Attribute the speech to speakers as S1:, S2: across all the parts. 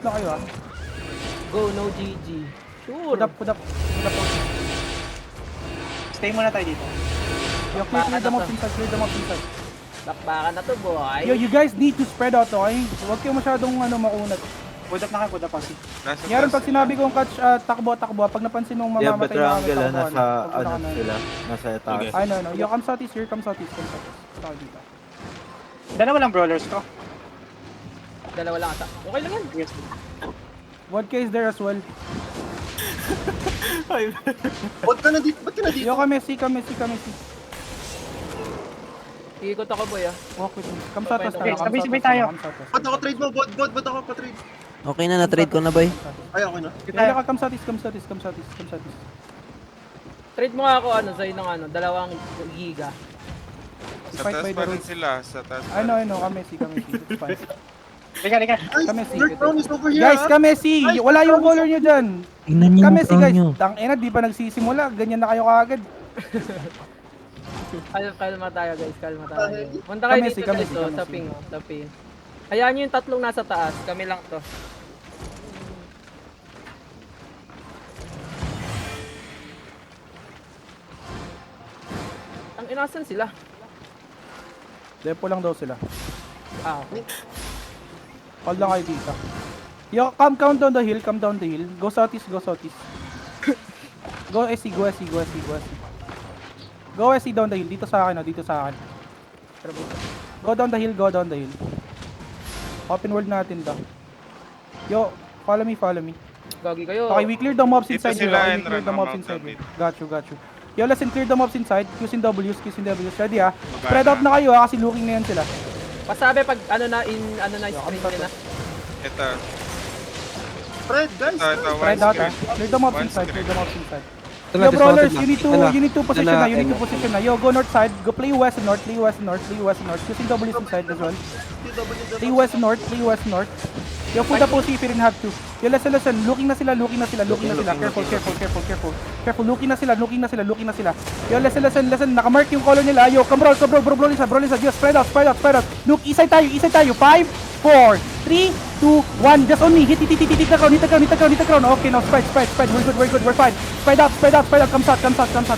S1: na kayo ah.
S2: Go, no GG. Sure.
S1: Put up.
S3: Stay muna tayo dito.
S1: Yo, clear the mobs inside.
S2: Bakbakan na to, boy.
S1: Yo, you guys need to spread out, okay? Huwag kayo masyadong maunat.
S3: Put up na kayo, put up kasi.
S1: Yaron, pag sinabi kong catch, takbo, pag napansin mong
S4: Yeah,
S1: mamamatay
S4: but
S1: na kami,
S4: triangle
S1: takbuhan.
S4: nasa
S1: Pag wala
S4: ano
S1: ka na.
S4: sila, nasa taas.
S1: Ay, no. Yo, come southeast here, come southeast. Saka dito.
S3: Dalawa lang brawlers ko.
S2: Dalawa lang ata. Okay lang yan.
S3: Yes.
S1: Vodka is there as well.
S5: Ba't ka na dito?
S1: Yo, kami, si.
S2: Iikot ako, boy, ah.
S1: Walk with me. Come southeast
S3: Okay,
S1: tayo,
S3: sabay-sabay tayo.
S5: Ba't ako trade mo? Ba't ako pa-trade?
S4: Okay na, na-trade ko na ba
S5: Ay, ako na.
S1: Yo, come southeast.
S2: Trade mo nga ako, Zay, ng 2 giga.
S6: Sa
S1: Fight
S6: taas
S1: by
S6: pa
S1: the
S6: rin
S1: road.
S6: sila. Sa taas pa
S1: I know,
S6: rin.
S1: kami, si. It's fine.
S3: Liga.
S5: Ay,
S1: Kami, si.
S5: Lord Brown is over here,
S1: Guys,
S5: ah.
S1: kami, si. Wala yung color nyo dyan.
S4: Tingnan niyo
S1: Kami,
S4: yung
S1: si,
S4: crown
S1: guys.
S4: niyo.
S1: Tangina, di pa nagsisimula. Ganyan na kayo kaagad.
S2: Kalma tayo, guys. Kalma tayo. Punta kayo
S1: Kami,
S2: dito,
S1: si, kami,
S2: guys,
S1: si,
S2: oh,
S1: kami,
S2: sa
S1: si.
S2: ping, oh. Sa ping. Hayaan nyo yung 3 nasa taas. Kami lang to. Ang inasan sila.
S1: Depo lang daw sila.
S2: Ah, okay.
S1: Hold lang kayo dito. Yo, come down the hill. Go southeast. Go SC. Go SC down the hill. Dito sa akin. Go down the hill. Open world natin daw. Yo, follow me.
S2: Gagi kayo.
S1: Okay, we clear the mobs
S6: Dito
S1: inside here.
S6: sila,
S1: Okay, we
S6: and
S1: clear the
S6: run
S1: mobs
S6: out
S1: inside
S6: the
S1: here. Got you. Yo, listen, clear the mobs inside. Q's and W's. Ready ah.
S6: Baba
S1: Spread
S6: na.
S1: out na kayo ah, kasi looking na yan sila.
S2: Pasabi pag screen nila.
S6: Ito.
S5: Fred, guys.
S6: Ito.
S1: Spread out ah. Clear the mobs
S6: One
S1: inside.
S6: screen.
S1: Yo, brawlers, you need to position na. Yo, go north side. Go play west and north. Q's and W's inside as well. Play west and north. Yo, put the pussy if you didn't have to. Yo, listen. Looking na sila. Careful. Looking na sila. Yo, listen. Nakamark yung color nila. Yo, come bro, lisa. Yo, spread out. Look, isay tayo. 5, 4, 3, 2, 1. Just on me. Hit the ground. Okay, now spread. We're good. We're fine. Spread out. Come south.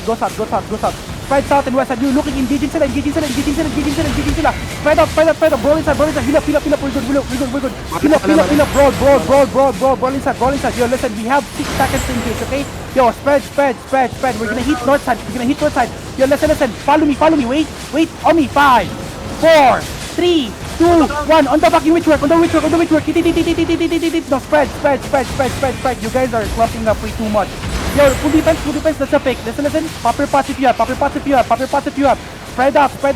S1: Go south. Spread south and west. You looking, engaging sila. Spread out. Brawl inside. Heal up. We're good. Heal up. Brawl inside. Yo, listen, we have 6 seconds to engage, okay? Yo, spread. We're gonna hit north side. Yo, listen. Follow me. Wait. On me. 5, 4, 3, 2, 1. On the fucking witch work. No, spread. You guys are clumping up way too much. Yo, full defense, that's a fake. Listen. Pop your pots if you have. Spread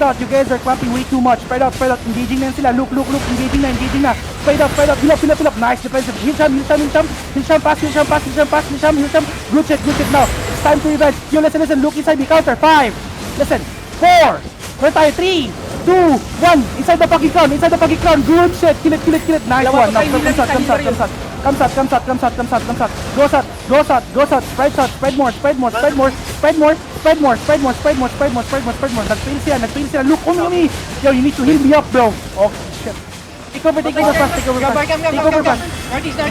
S1: out. You guys are clamping way too much. Spread out. Engaging na yan sila. Look. Engaging na. Spread out. Fill up. Nice defensive. Hill sham. Pass. Good shit now. It's time to revenge. Yo, listen. Look inside the counter. 5. Listen. 4. Where tayo? 3, 2, 1. Inside the fucking crown. Good shit. Kill it. Nice one. Now, come south. Go south. Spread more. Nag-fail sila. Look, umi. Yo, you need to heal me up, bro. Oh, shit. Take over fast.
S3: Northeast, guys.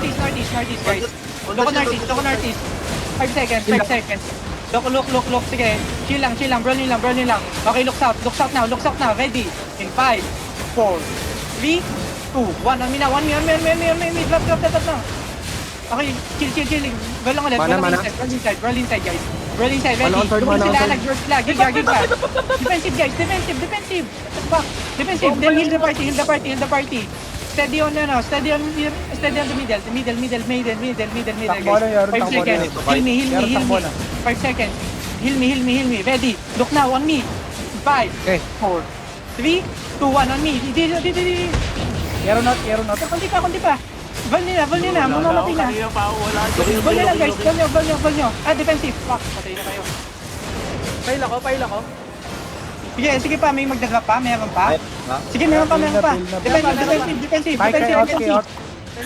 S3: Loko northeast. 5 seconds. Look. Sige. Chill lang. Brawling lang. Okay, look south now. Ready. In 5, 4, 3, 2, 1. On me na. Drop na. Okay, chill. Go lang ulit. Brawl inside, guys. Ready. Dumating sila. Nag-burst sila. Giga. Defensive, guys. Defensive. Back. Defensive. Then heal the party. Steady on the middle,
S1: Takbo na,
S3: guys.
S1: Yaron,
S3: 5
S1: takbo na.
S3: seconds. Heal me.
S1: Yaron, takbo na.
S3: 5 seconds. Heal me. Ready. Look now on me. 5, 4, 3, 2, 1 on me.
S1: Yaron not.
S3: Kundi pa. Val nila. Mamamatay na. Val nila, guys. Val nyo. Defensive. Fuck. Patay na kayo.
S2: Pail ako.
S3: Sige pa. May magdadrop pa. Meron pa. Sige, meron pa. Defensive.
S1: Okay.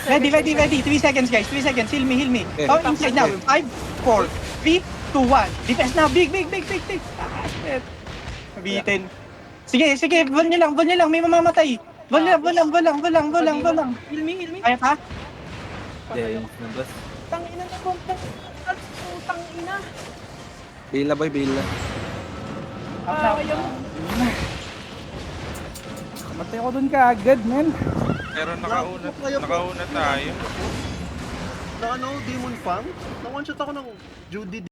S3: Ready. 3 seconds, guys. 3 seconds. Heal me. Oh, inside now. 5, 4, 3, 2, 1. Defense now. Big. Shit. Bitin. Sige. Val nyo lang. May mamamatay. Val lang.
S2: Heal me.
S3: Kaya pa?
S2: Patay ako. Tangina na kontak. Putang ina.
S7: Bail na boy, bail na.
S2: Ayaw.
S1: Matay ako dun ka agad, man.
S6: Pero nakauna tayo.
S5: Na ano, Demon Fang? Na one shot ako ng Judy